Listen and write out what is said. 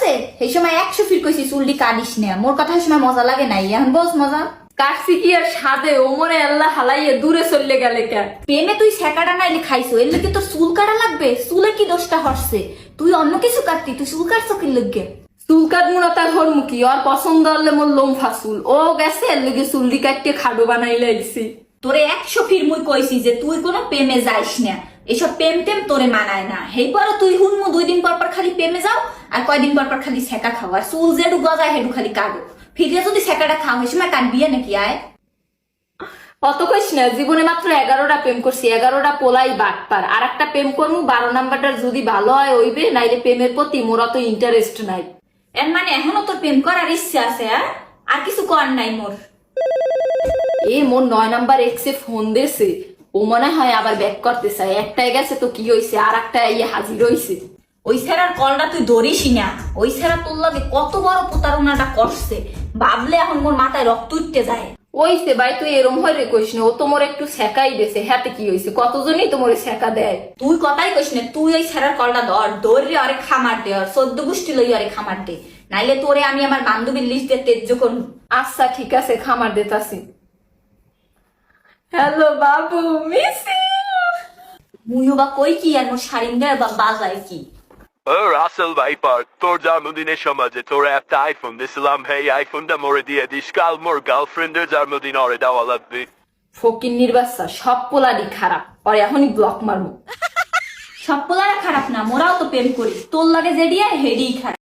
আছে সেই সময় 100 ফির কইছি চুলটি কাটিস না, মোর কথা সময় মজা লাগে নাই, এখন বোঝ মজা। কাটছি কি আর সাদে ওমরে আল্লাহ হালাইয়ে দূরে চলে গেলে কে? প্রেমে তুই সেকাটা নাইলে খাইছো, এর লগে তোর চুল কাটা লাগবে? চুলে কি দোষটা হচ্ছে? তুই অন্য কিছু কাটতি, তুই চুল কাটছো কি লগে? চুল কাটমু না তার ঘর মুখি, ওর পছন্দ হলে মোর লোম ফাসুল, ও গেছে এর লগে চুলটি কাটতে খাডো বানাই লাইছি। তোরে 100 ফির মুই কইছি যে তুই কোনো প্রেমে যাইস না, এসব প্রেম টেম তোরে মানায় না। হেই পর তুই হুনমু 2 দিন পর পর খালি প্রেমে যাও, আর কয়দিন পর পর খালি সেকা খাও, আর চুল যেটু গজায় হেটু খালি কাটো। ফিরে যদি সেকাটা খাও এই সময় কাটবি নাকি আয়? অত কইস না, জীবনে মাত্র 11টা প্রেম করছি, 11টা পোলাই বাটপার। আর একটা প্রেম করমু 12 নাম্বারটা যদি ভালো হয় হইবে, নাইলে প্রেমের প্রতি মোর অত ইন্টারেস্ট নাই। এর মানে এখনো তোর প্রেম করার ইচ্ছা আছে? আর কিছু কর নাই মোর? মোর 9 নাম্বার এক্সে ফোন দিয়েছে, ও মনে হয় আবার ব্যাক করতে চায়। একটাই গেছে তো কি হইছে, আর একটা ইয়ে হাজির হইছে। ওই ছেড়ার কলটা তুই ধরিসই না, ওই ছেড়া তোর লাগে কত বড় প্রতারণাটা করছে, ভাবলে এখন মোর মাথায় রক্ত উঠতে যায়। ওইছে ভাই, তুই এরম হয়ে কইস না, ও তো মোর একটু শেখাই দিয়েছে। হাতে কি হইছে, কতজনই তো মোরে শেখা দেয়। তুই কথাই কইস না, তুই ওই ছেড়ার কলটা ধরে আরে খামার দে, আর 14 গোষ্ঠী লই আরে খামার দে, নাইলে তোরে আমি আমার বান্ধবীর লিস্টে তেজ্য করব। আচ্ছা ঠিক আছে, খামার দিতাছি। Hello Babu, miss you. মুইও বা কই কি, আর মোর শাড়িঙ্গা বা বাজায় কি? রাসেল ভাইপার, তোর জন্মদিনের সমাজে তোর একটা আইফোন দিছিলাম, হেই আইফোনটা মোরে দিয়ে দিস, কাল মোর গার্লফ্রেন্ডের জন্মদিন ওরে দেওয়া লাগবে। ফকির নির্বাচা, সব পোলারই খারাপ, আর এখনই ব্লক মারবো। সব পোলারা খারাপ না, মোরাও তো প্রেম করি, তোর লাগে যেডিয়া হেডি খারাপ।